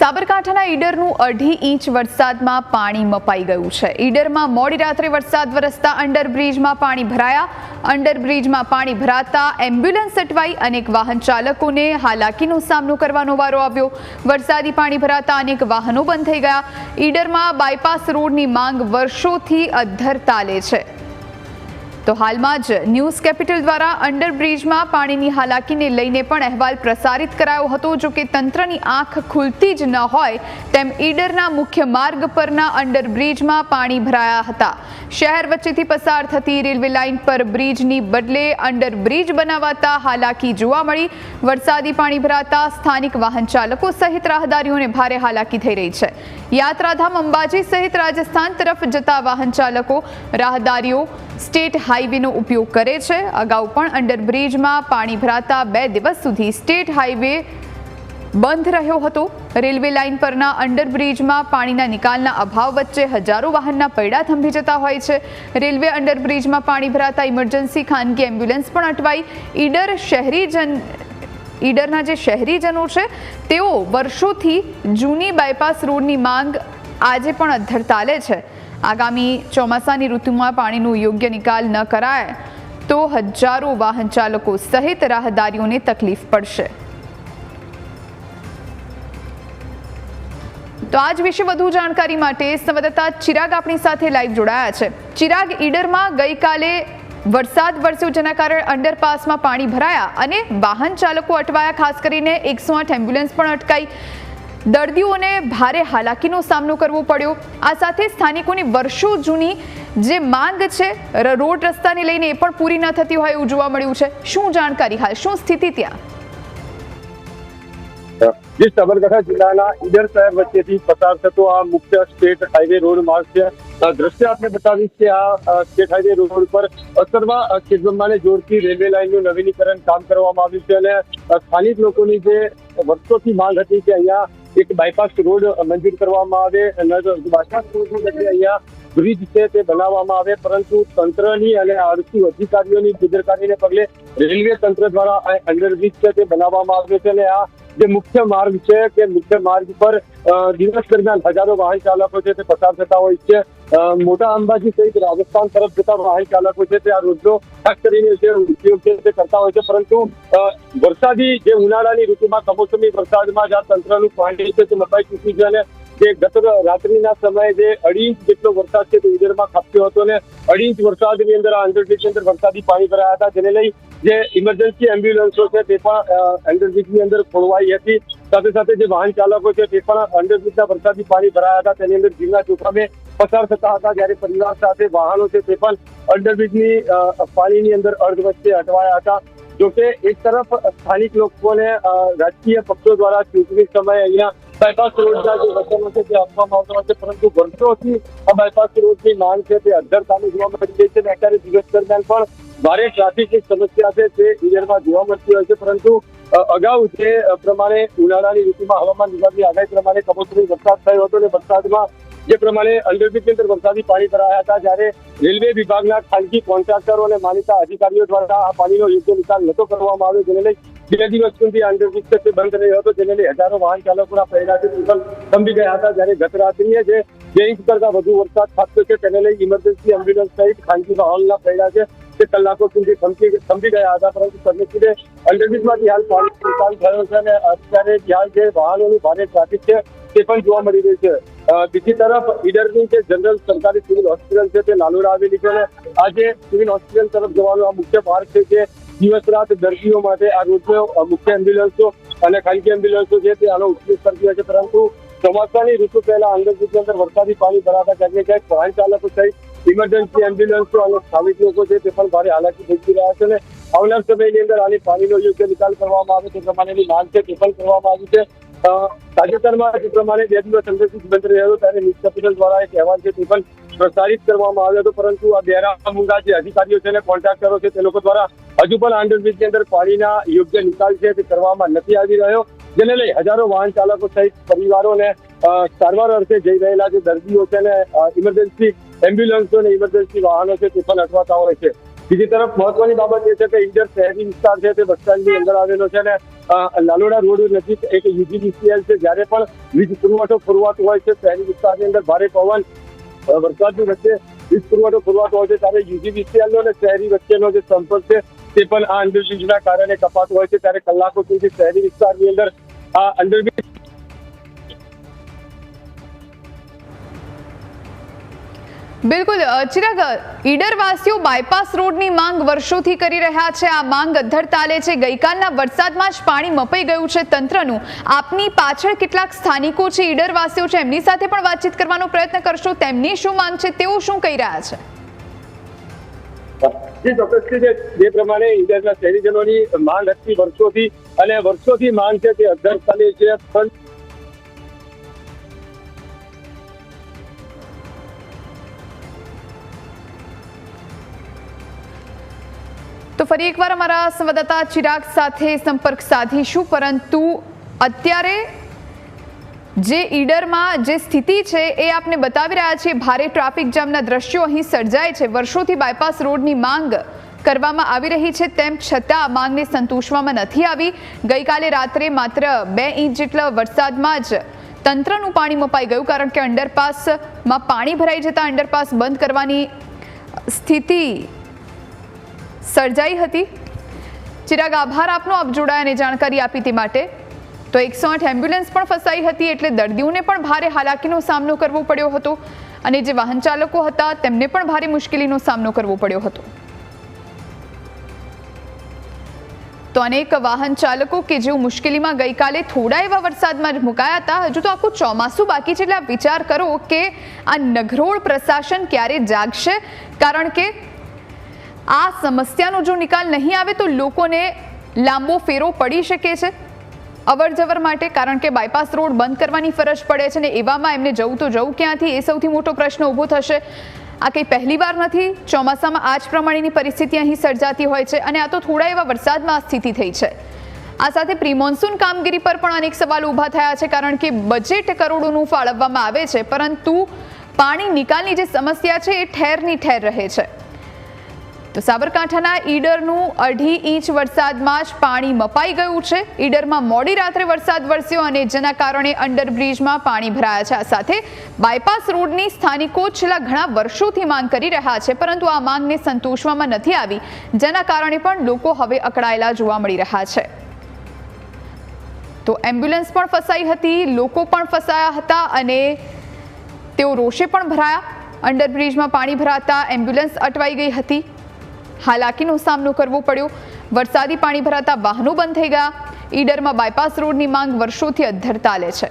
સાબરકાંઠાના ઈડરનું 2.5 ઇંચ વરસાદમાં પાણી મપાઈ ગયું છે। ઈડરમાં મોડી રાત્રે વરસાદ વરસતા અંડરબ્રિજમાં પાણી ભરાયા। અંડરબ્રિજમાં પાણી ભરાતા એમ્બ્યુલન્સ અટવાઈ અનેક વાહન ચાલકોને હાલાકીનો સામનો કરવાનો વારો આવ્યો। વરસાદી પાણી ભરાતા અનેક વાહનો બંધ થઈ ગયા। ઈડરમાં બાયપાસ રોડની માંગ વર્ષોથી અધ્ધર તાલે છે। તો હાલમાં જ ન્યૂઝ કેપિટલ દ્વારા અંડરબ્રિજમાં પાણીની હાલાકીને લઈને પણ અહેવાલ પ્રસારિત કરાયો હતો। જો કે તંત્રની આંખ ખુલતી જ ન હોય તેમ ઈડરના મુખ્ય માર્ગ પરના અંડરબ્રિજમાં પાણી ભરાયા હતા। શહેર વચ્ચેથી પસાર થતી રેલવે લાઇન પર બ્રિજની બદલે અંડરબ્રિજ બનાવાતા હાલાકી જોવા મળી। વરસાદી પાણી ભરાતા સ્થાનિક વાહન ચાલકો સહિત રાહદારીઓને ભારે હાલાકી થઈ રહી છે। યાત્રાધામ અંબાજી સહિત રાજસ્થાન તરફ જતા વાહન ચાલકો રાહદારીઓ સ્ટેટ હાઈવેનો ઉપયોગ કરે છે। અગાઉ પણ અંડરબ્રિજમાં પાણી ભરાતા 2 દિવસ સુધી સ્ટેટ હાઈવે બંધ રહ્યો હતો। રેલવે લાઇન પરના અંડરબ્રિજમાં પાણીના નિકાલના અભાવ વચ્ચે હજારો વાહનના પૈડા થંભી જતા હોય છે। રેલવે અંડરબ્રિજમાં પાણી ભરાતા ઇમરજન્સી ખાનગી એમ્બ્યુલન્સ પણ અટવાઈ। ઈડરના જે શહેરીજનો છે તેઓ વર્ષોથી જૂની બાયપાસ રોડની માંગ આજે પણ અધ્ધર તાલે છે। આગામી ચોમાસાની ઋતુમાં પાણીનો યોગ્ય નિકાલ ન કરાય તો હજારો વાહન ચાલકો સહિત રાહદારીઓને તકલીફ પડશે। તો આજ વિશે વધુ જાણકારી માટે સંવાદદાતા ચિરાગ આપણી સાથે લાઈવ જોડાયા છે। ચિરાગ, ઈડરમાં ગઈકાલે વરસાદ વરસ્યો જેના કારણે અંડરપાસમાં પાણી ભરાયા અને વાહન ચાલકો અટવાયા। ખાસ કરીને 108 એમ્બ્યુલન્સ પણ અટકાઈ। દર્દીઓને ભારે હાલાકીનો સામનો કરવો પડ્યો। આ સાથે સ્થાનિકોની વર્ષો જૂની જે માંગ છે રોડ રસ્તાને લઈને એ પણ પૂરી ન થતી હોય એવું જોવા મળ્યું છે। શું જાણકારી, હાલ શું સ્થિતિ ત્યાં? જે સાબરકાંઠા જિલ્લાના ઈડર શહેર વચ્ચેથી પસાર થતો આ મુખ્ય સ્ટેટ હાઈવે રોડ માર્ગ છે। દ્રશ્ય આપણે બતાવીશ કે આ સ્ટેટ હાઈવે રોડ પર અસરવા ખેડબ્રહ્માને જોડતી રેલવે લાઇનનું નવીનીકરણ કામ કરવામાં આવ્યું છે અને સ્થાનિક લોકોની જે વર્ષોથી માંગ હતી કે અહીંયા એક બાયપાસ રોડ મંજૂર કરવામાં આવે અને બાયપાસ રોડની બદલે અહીંયા બ્રિજ છે તે બનાવવામાં આવે, પરંતુ તંત્રની અને આરટીઓ અધિકારીઓની બેદરકારીને પગલે રેલવે તંત્ર દ્વારા આ અંડરબ્રિજ છે તે બનાવવામાં આવ્યો છે અને આ જે મુખ્ય માર્ગ છે કે મુખ્ય માર્ગ પર દિવસ દરમિયાન હજારો વાહન ચાલકો છે તે પસાર થતા હોય છે। મોટા અંબાજી સહિત રાજસ્થાન તરફ જતા વાહન ચાલકો છે તે આ રોડનો ખાસ કરીને જે ઉપયોગ છે તે કરતા હોય છે, પરંતુ વરસાદી જે ઉનાળાની ઋતુમાં કમોસમી વરસાદમાં જ આ તંત્રનું પાણી છે તે મપાઈ ચૂક્યું છે અને જે ગત રાત્રિના સમયે જે 2.5 ઇંચ જેટલો વરસાદ છે તે ઈડરમાં ખાબક્યો હતો અને 2.5 ઇંચ વરસાદની અંદર આ અંડરબ્રિજની અંદર વરસાદી પાણી ભરાયા હતા, જેને લઈ જે ઇમરજન્સી એમ્બ્યુલન્સો છે તે પણ અંડરબ્રિજની અંદર ખોળવાઈ હતી। સાથે સાથે જે વાહન ચાલકો છે તે પણ અંડરબ્રિજના વરસાદી પાણી ભરાયા હતા તેની અંદર જીવના જોખમે પસાર થતા હતા, જ્યારે પરિવાર સાથે વાહનો છે તે પણ અંડરબ્રિજની પાણીની અંદર અર્ધ વચ્ચે અટવાયા હતા। જોકે એક તરફ સ્થાનિક લોકોને રાજકીય પક્ષો દ્વારા ચૂંટણી સમયે અહીંયા બાયપાસ રોડના જે વચનો છે તે આપવામાં આવતા હોય છે, પરંતુ વર્ષોથી આ બાયપાસ રોડની માંગ છે તે અધ્ધર તાલે જોવા મળી રહી છે અને અત્યારે દિવસ દરમિયાન પણ ભારે ટ્રાફિકની સમસ્યા છે તે ઈડરમાં જોવા મળતી હોય છે। પરંતુ અગાઉ જે પ્રમાણે ઉનાળાની ઋતુમાં હવામાન વિભાગની આગાહી પ્રમાણે કમોસમી વરસાદ થયો હતો અને વરસાદમાં જે પ્રમાણે અંડરબ્રિજની અંદર વરસાદી પાણી ભરાયા હતા, જ્યારે રેલવે વિભાગના ખાનગી કોન્ટ્રાક્ટરો અને માનીતા અધિકારીઓ દ્વારા આ પાણીનો યોગ્ય નિકાલ નહોતો કરવામાં આવ્યો, જેને લઈ 2 દિવસ સુધી અંડરબ્રિજ તે બંધ રહ્યો હતો, જેને લઈ હજારો વાહન ચાલકોના પૈડાથી થંભી ગયા હતા। જ્યારે ગત રાત્રિએ જે 2 ઇંચ કરતા વધુ વરસાદ ખાબક્યો છે તેને લઈ ઇમરજન્સી એમ્બ્યુલન્સ સહિત ખાનગી વાહનોના પૈડા છે તે કલાકો સુધી થંભી ગયા હતા, પરંતુ સદનસીબે અંડરબ્રિજમાંથી હાલ પાણી નિકાલ થયો છે અને અત્યારે હાલ જે વાહનોનું ભારે ટ્રાફિક છે તે પણ જોવા મળી રહ્યું છે। બીજી તરફ ઈડરની જે જનરલ સરકારી સિવિલ હોસ્પિટલ છે તે લાલોડા આવેલી છે અને આજે સિવિલ હોસ્પિટલ તરફ જવાનો આ મુખ્ય માર્ગ છે જે દિવસ રાત દર્દીઓ માટે આ રોડનો મુખ્ય એમ્બ્યુલન્સો અને ખાનગી એમ્બ્યુલન્સો છે તે આનો ઉપયોગ કરતી હોય છે, પરંતુ ચોમાસાની ઋતુ પહેલા અંડરબ્રિજની અંદર વરસાદી પાણી ભરાતા ક્યાંક ને ક્યાંક વાહન ચાલકો સહિત ઇમરજન્સી એમ્બ્યુલન્સો અને સ્થાનિક લોકો છે તે પણ ભારે હાલાકી ભોગવી રહ્યા છે અને આવનાર સમયની અંદર આની પાણીનો યોગ્ય નિકાલ કરવામાં આવે તે પ્રમાણેની માંગ છે તે પણ કરવામાં આવી છે। તાજેતરમાં જે પ્રમાણે 2 દિવસ અંડરબ્રિજ બંધ રહ્યો હતો ત્યારે ન્યૂઝ કેપિટલ દ્વારા એક અહેવાલ છે તે પણ પ્રસારિત કરવામાં આવ્યો હતો, પરંતુ આ બેરામુંગા જે અધિકારીઓ છે અને કોન્ટ્રાક્ટરો છે તે લોકો દ્વારા હજુ પણ અંડરબ્રિજની અંદર પાણીના યોગ્ય નિકાલ છે તે કરવામાં નથી આવી રહ્યો, જેને લઈ હજારો વાહન ચાલકો સહિત પરિવારોને સારવાર અર્થે જઈ રહેલા જે દર્દીઓ છે અને ઇમરજન્સી એમ્બ્યુલન્સો અને ઇમરજન્સી વાહનો છે તે પણ અટવાતા હોય છે। બીજી તરફ મહત્વની બાબત એ છે કે ઈડર શહેરી વિસ્તાર છે તે બસ સ્ટેન્ડની અંદર આવેલો છે અને લાલોડા રોડ નજીક એક યુજીવીસીએલ છે, જ્યારે પણ વીજ પુરવઠો ફરવાતો હોય છે શહેરી વિસ્તારની અંદર ભારે પવન વરસાદની વચ્ચે વીજ પુરવઠો ફરવાતો હોય છે, ત્યારે યુજીવીસીએલ નો અને શહેરી વચ્ચેનો જે સંપર્ક છે તે પણ આ અંડરબ્રિજના કારણે કપાતો હોય છે। ત્યારે કલાકો સુધી શહેરી વિસ્તારની અંદર આ અંડરબ્રિજ બિલકુલ ચિરાગ, ઈડરવાસીઓ બાયપાસ રોડની માંગ વર્ષોથી કરી રહ્યા છે। આ માંગ અધ્ધર તાલે છે। ગઈકાલના વરસાદમાં જ પાણી મપાઈ ગયું છે તંત્રનું। આપની પાછળ કેટલાક સ્થાનિકો છે, ઈડરવાસીઓ છે, એમની સાથે પણ વાતચીત કરવાનો પ્રયત્ન કરશો। તેમની શું માંગ છે, તેઓ શું કહી રહ્યા છે? જે પ્રમાણે ઈડરના શહેરીજનોની માંગ હતી વર્ષોથી, અને વર્ષોથી માંગ છે તે અધ્ધર તાલે છે, પણ તો ફરી એકવાર અમારા સંવાદદાતા ચિરાગ સાથે સંપર્ક સાધીશું, પરંતુ અત્યારે જે ઈડરમાં જે સ્થિતિ છે એ આપને બતાવી રહ્યા છીએ। ભારે ટ્રાફિક જામના દ્રશ્યો અહીં સર્જાય છે। વર્ષોથી બાયપાસ રોડની માંગ કરવામાં આવી રહી છે, તેમ છતાં માંગને સંતોષવામાં નથી આવી। ગઈકાલે રાત્રે માત્ર 2 ઇંચ જેટલા વરસાદમાં જ તંત્રનું પાણી મપાઈ ગયું, કારણ કે અંડરપાસમાં પાણી ભરાઈ જતા અંડરપાસ બંધ કરવાની સ્થિતિ સર્જાઈ હતી। ચિરાગ, આભાર આપનો, આપ જોડાયા અને જાણકારી આપી તે માટે। તો 108 એમ્બ્યુલન્સ પણ ફસાઈ હતી, એટલે દર્દીઓને પણ ભારે હાલાકીનો સામનો કરવો પડ્યો હતો, અને જે વાહન ચાલકો હતા તેમને પણ ભારે મુશ્કેલીનો સામનો કરવો પડ્યો હતો। તો અનેક વાહન ચાલકો કે જેઓ મુશ્કેલીમાં ગઈકાલે થોડા એવા વરસાદમાં જ મુકાયા હતા। હજુ તો આખું ચોમાસું બાકી છે, એટલે આપ વિચાર કરો કે આ નગરોળ પ્રશાસન ક્યારે જાગશે, કારણ કે આ સમસ્યાનો જો નિકાલ નહીં આવે તો લોકોને લાંબો ફેરો પડી શકે છે અવર જવર માટે, કારણ કે બાયપાસ રોડ બંધ કરવાની ફરજ પડે છે, ને એવામાં એમને જવું તો જવું ક્યાંથી, એ સૌથી મોટો પ્રશ્ન ઊભો થશે। આ કંઈ પહેલી વાર નથી, ચોમાસામાં આ જ પ્રમાણેની પરિસ્થિતિ અહીં સર્જાતી હોય છે, અને આ તો થોડા એવા વરસાદમાં આ સ્થિતિ થઈ છે। આ સાથે પ્રી મોન્સૂન કામગીરી પર પણ અનેક સવાલો ઊભા થયા છે, કારણ કે બજેટ કરોડોનું ફાળવવામાં આવે છે, પરંતુ પાણી નિકાલની જે સમસ્યા છે એ ઠેરની ઠેર રહે છે। તો સાબરકાંઠાના ઈડરનું 2.5 ઇંચ વરસાદમાં જ પાણી મપાઈ ગયું છે। ઈડરમાં મોડી રાત્રે વરસાદ વરસ્યો, અને જેના કારણે અંડરબ્રિજમાં પાણી ભરાયા છે। આ સાથે બાયપાસ રોડની સ્થાનિકો છેલ્લા ઘણા વર્ષોથી માંગ કરી રહ્યા છે, પરંતુ આ માંગને સંતોષવામાં નથી આવી, જેના કારણે પણ લોકો હવે અકળાયેલા જોવા મળી રહ્યા છે। તો એમ્બ્યુલન્સ પણ ફસાઈ હતી, લોકો પણ ફસાયા હતા, અને તેઓ રોષે પણ ભરાયા। અંડરબ્રિજમાં પાણી ભરાતા એમ્બ્યુલન્સ અટવાઈ ગઈ હતી, હાલાકીનો સામનો કરવો પડ્યો। વરસાદી પાણી ભરાતા વાહનો બંધ થઈ ગયા। ઈડરમાં બાયપાસ રોડની માંગ વર્ષોથી અધ્ધર તાલે છે।